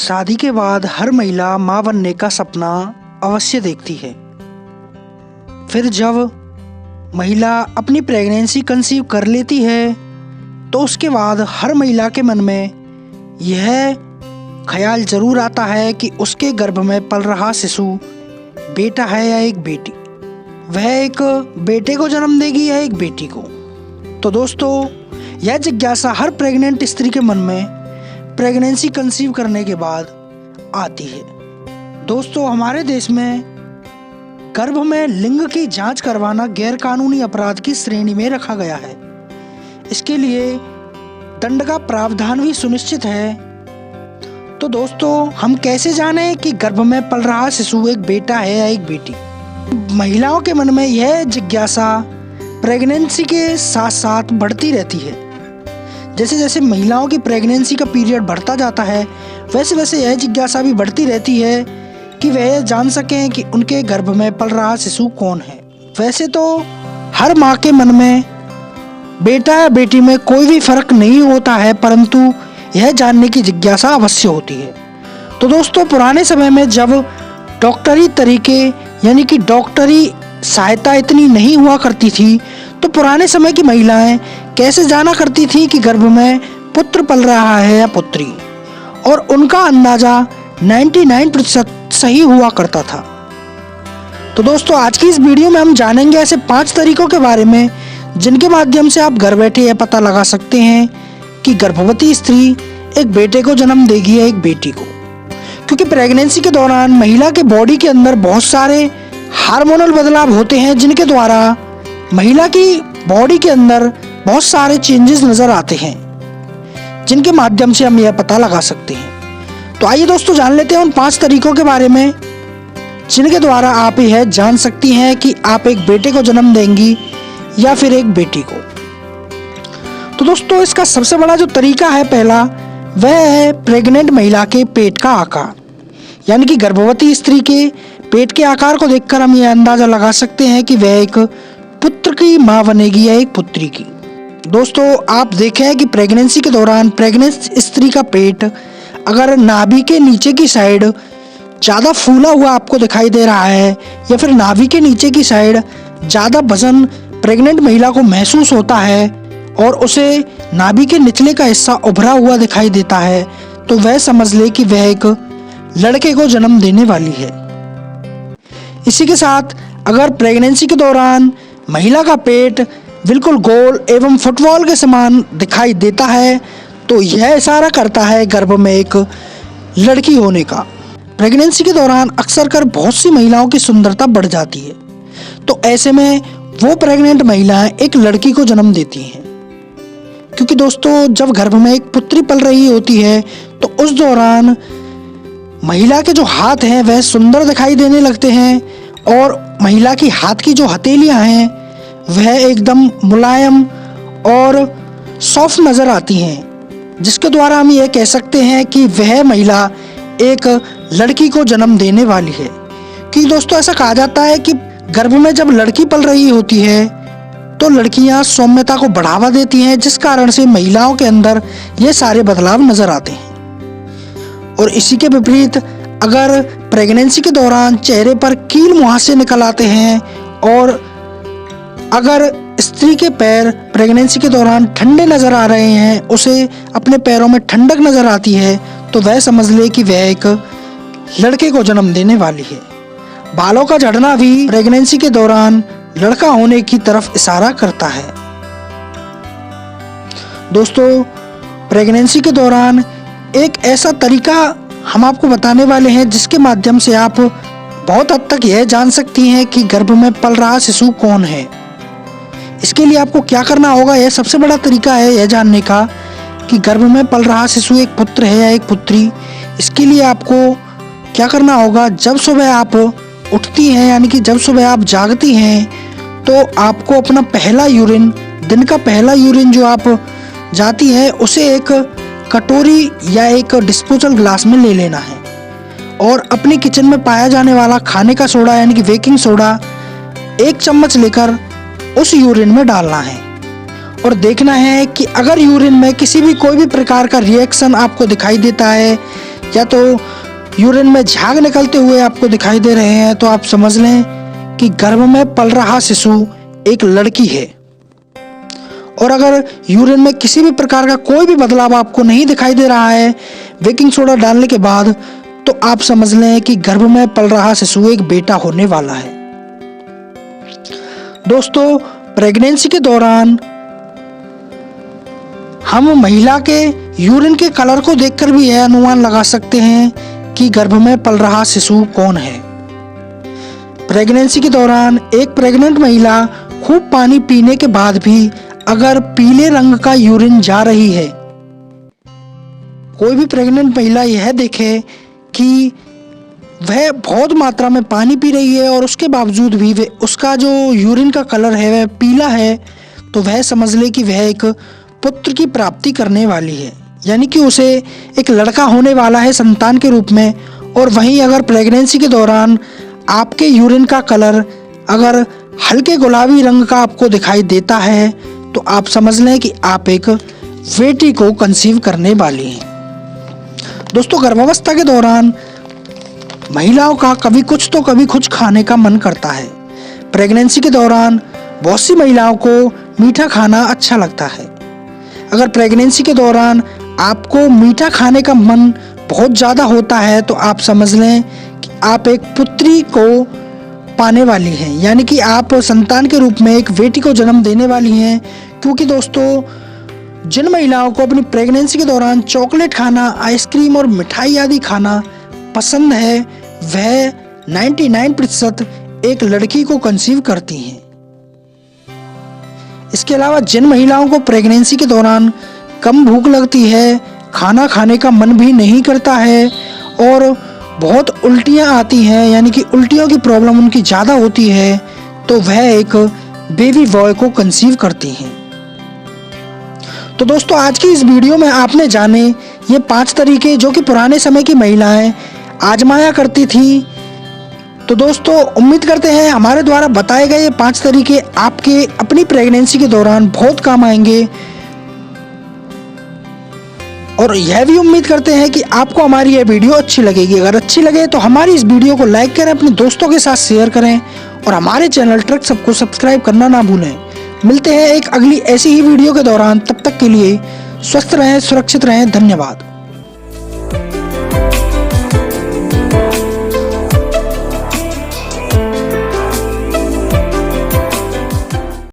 शादी के बाद हर महिला माँ बनने का सपना अवश्य देखती है। फिर जब महिला अपनी प्रेगनेंसी कंसीव कर लेती है तो उसके बाद हर महिला के मन में यह ख्याल जरूर आता है कि उसके गर्भ में पल रहा शिशु बेटा है या एक बेटी, वह एक बेटे को जन्म देगी या एक बेटी को। तो दोस्तों, यह जिज्ञासा हर प्रेग्नेंट स्त्री के मन में प्रेगनेंसी कंसीव करने के बाद आती है। दोस्तों, हमारे देश में गर्भ में लिंग की जांच करवाना गैर कानूनी अपराध की श्रेणी में रखा गया है। इसके लिए दंड का प्रावधान भी सुनिश्चित है। तो दोस्तों, हम कैसे जानें कि गर्भ में पल रहा शिशु एक बेटा है या एक बेटी? महिलाओं के मन में यह जिज्ञासा प्रेगनेंसी के साथ साथ बढ़ती रहती है। जैसे जैसे महिलाओं की प्रेगनेंसी का पीरियड बढ़ता जाता है, वैसे वैसे यह जिज्ञासा भी बढ़ती रहती है कि वह जान सकें कि उनके गर्भ में पल रहा शिशु कौन है। वैसे तो हर माँ के मन में बेटा या बेटी में कोई भी फर्क नहीं होता है, परंतु यह जानने की जिज्ञासा अवश्य होती है। तो दोस्तों, पुराने समय में जब डॉक्टरी तरीके यानी कि डॉक्टरी सहायता इतनी नहीं हुआ करती थी, तो पुराने समय की महिलाएं कैसे जाना करती थी कि गर्भ में पुत्र पल रहा है या पुत्री, और उनका अंदाजा 99% सही हुआ करता था। तो दोस्तों, आज की इस वीडियो में हम जानेंगे ऐसे 5 तरीकों के बारे में जिनके माध्यम से आप घर बैठे यह पता लगा सकते हैं कि गर्भवती स्त्री एक बेटे को जन्म देगी या एक बेटी को। क्योंकि प्रेगनेंसी के दौरान महिला के बॉडी के अंदर बहुत सारे हार्मोनल बदलाव होते हैं जिनके द्वारा महिला की बॉडी के अंदर बहुत सारे चेंजेस नजर आते हैं, जिनके माध्यम से हम यह पता लगा सकते हैं। तो आइए दोस्तों, जान लेते हैं उन 5 तरीकों के बारे में जिनके द्वारा आप यह जान सकती हैं कि आप एक बेटे को जन्म देंगी या फिर एक बेटी को। तो दोस्तों, इसका सबसे बड़ा जो तरीका है पहला, वह है प्रेग्नेंट महिला के पेट का आकार। यानी कि गर्भवती स्त्री के पेट के आकार को देखकर हम यह अंदाजा लगा सकते हैं कि वह एक पुत्र की माँ बनेगी या एक पुत्री की। दोस्तों, आप देखें कि प्रेगनेंसी के दौरान प्रेग्नेंट स्त्री का पेट अगर नाभि के नीचे की साइड ज़्यादा फूला हुआ आपको दिखाई दे रहा है, या फिर नाभि के नीचे की साइड ज़्यादा वजन प्रेग्नेंट महिला को महसूस होता है और उसे नाभि के निचले का हिस्सा उभरा हुआ दिखाई देता है, तो वह समझ ले कि वह एक लड़के को जन्म देने वाली है। इसी के साथ अगर प्रेगनेंसी के दौरान महिला का पेट बिल्कुल गोल एवं फुटबॉल के समान दिखाई देता है, तो यह इशारा करता है गर्भ में एक लड़की होने का। प्रेगनेंसी के दौरान अक्सर कर बहुत सी महिलाओं की सुंदरता बढ़ जाती है, तो ऐसे में वो प्रेग्नेंट महिलाएं एक लड़की को जन्म देती हैं। क्योंकि दोस्तों, जब गर्भ में एक पुत्री पल रही होती है तो उस दौरान महिला के जो हाथ हैं वह सुंदर दिखाई देने लगते हैं, और महिला की हाथ की जो हथेलियां हैं वह एकदम मुलायम और सॉफ्ट नज़र आती हैं, जिसके द्वारा हम यह कह सकते हैं कि वह महिला एक लड़की को जन्म देने वाली है। क्योंकि दोस्तों, ऐसा कहा जाता है कि गर्भ में जब लड़की पल रही होती है तो लड़कियां सौम्यता को बढ़ावा देती हैं, जिस कारण से महिलाओं के अंदर ये सारे बदलाव नजर आते हैं। और इसी के विपरीत अगर प्रेगनेंसी के दौरान चेहरे पर कील मुहासे निकल आते हैं, और अगर स्त्री के पैर प्रेगनेंसी के दौरान ठंडे नजर आ रहे हैं, उसे अपने पैरों में ठंडक नजर आती है, तो वह समझ ले कि वह एक लड़के को जन्म देने वाली है। बालों का झड़ना भी प्रेगनेंसी के दौरान लड़का होने की तरफ इशारा करता है। दोस्तों, प्रेगनेंसी के दौरान एक ऐसा तरीका हम आपको बताने वाले हैं जिसके माध्यम से आप बहुत हद तक यह जान सकती हैं कि गर्भ में पल रहा शिशु कौन है। इसके लिए आपको क्या करना होगा, यह सबसे बड़ा तरीका है यह जानने का कि गर्भ में पल रहा शिशु एक पुत्र है या एक पुत्री। इसके लिए आपको क्या करना होगा, जब सुबह आप उठती हैं यानी कि जब सुबह आप जागती हैं, तो आपको अपना पहला यूरिन, दिन का पहला यूरिन जो आप जाती है, उसे एक कटोरी या एक डिस्पोजल ग्लास में ले लेना है, और अपने किचन में पाया जाने वाला खाने का सोडा यानी कि बेकिंग सोडा 1 चम्मच लेकर उस यूरिन में डालना है, और देखना है कि अगर यूरिन में किसी भी कोई भी प्रकार का रिएक्शन आपको दिखाई देता है, या तो यूरिन में झाग निकलते हुए आपको दिखाई दे रहे हैं तो आप समझ लें कि गर्भ में पल रहा शिशु एक लड़की है। और अगर यूरिन में किसी भी प्रकार का कोई भी बदलाव आपको नहीं दिखाई दे रहा है बेकिंग सोडा डालने के बाद, तो आप समझ लें कि गर्भ में पल रहा शिशु एक बेटा होने वाला है। दोस्तों, प्रेगनेंसी के दौरान हम महिला के यूरिन के कलर को देखकर भी यह अनुमान लगा सकते हैं कि गर्भ में पल रहा शिशु कौन है। प्रेगनेंसी के दौरान एक प्रेग्नेंट महिला खूब पानी पीने के बाद भी अगर पीले रंग का यूरिन जा रही है, कोई भी प्रेग्नेंट महिला यह देखे कि वह बहुत मात्रा में पानी पी रही है और उसके बावजूद भी उसका जो यूरिन का कलर है वह पीला है, तो वह समझ ले कि वह एक पुत्र की प्राप्ति करने वाली है, यानी कि उसे एक लड़का होने वाला है संतान के रूप में। और वहीं अगर प्रेगनेंसी के दौरान आपके यूरिन का कलर अगर हल्के गुलाबी रंग का आपको दिखाई देता है तो आप समझ लें कि आप एक बेटी को कंसीव करने वाली हैं। दोस्तों, गर्भावस्था के दौरान महिलाओं का कभी कुछ खाने का मन करता है। प्रेगनेंसी के दौरान बहुत सी महिलाओं को मीठा खाना अच्छा लगता है। अगर प्रेगनेंसी के दौरान आपको मीठा खाने का मन बहुत ज़्यादा होता है तो आप समझ लें कि आप एक पुत्री को पाने वाली हैं, यानी कि आप संतान के रूप में एक बेटी को जन्म देने वाली हैं। क्योंकि दोस्तों, जिन महिलाओं को अपनी प्रेगनेंसी के दौरान चॉकलेट खाना, आइसक्रीम और मिठाई आदि खाना पसंद है वह 99% एक लड़की को कंसीव करती हैं। इसके अलावा जिन महिलाओं को प्रेगनेंसी के दौरान कम भूख लगती है, खाना खाने का मन भी नहीं करता है और बहुत उल्टियाँ आती हैं, यानी कि उल्टियों की प्रॉब्लम उनकी ज़्यादा होती है, तो वह एक बेबी बॉय को कंसीव करती हैं। तो दोस्तों, आज की इस वीडियो में आपने जाने ये 5 तरीके जो कि पुराने समय की महिलाएं आजमाया करती थी। तो दोस्तों, उम्मीद करते हैं हमारे द्वारा बताए गए ये 5 तरीके आपके अपनी प्रेगनेंसी के दौरान बहुत काम आएंगे। और यह भी उम्मीद करते हैं कि आपको हमारी यह वीडियो अच्छी लगेगी। अगर अच्छी लगे तो हमारी इस वीडियो को लाइक करें, अपने दोस्तों के साथ शेयर करें और हमारे चैनल ट्रक सबको सब्सक्राइब करना ना भूलें। मिलते हैं एक अगली ऐसी ही वीडियो के दौरान, तब तक के लिए स्वस्थ रहें, सुरक्षित रहें। धन्यवाद।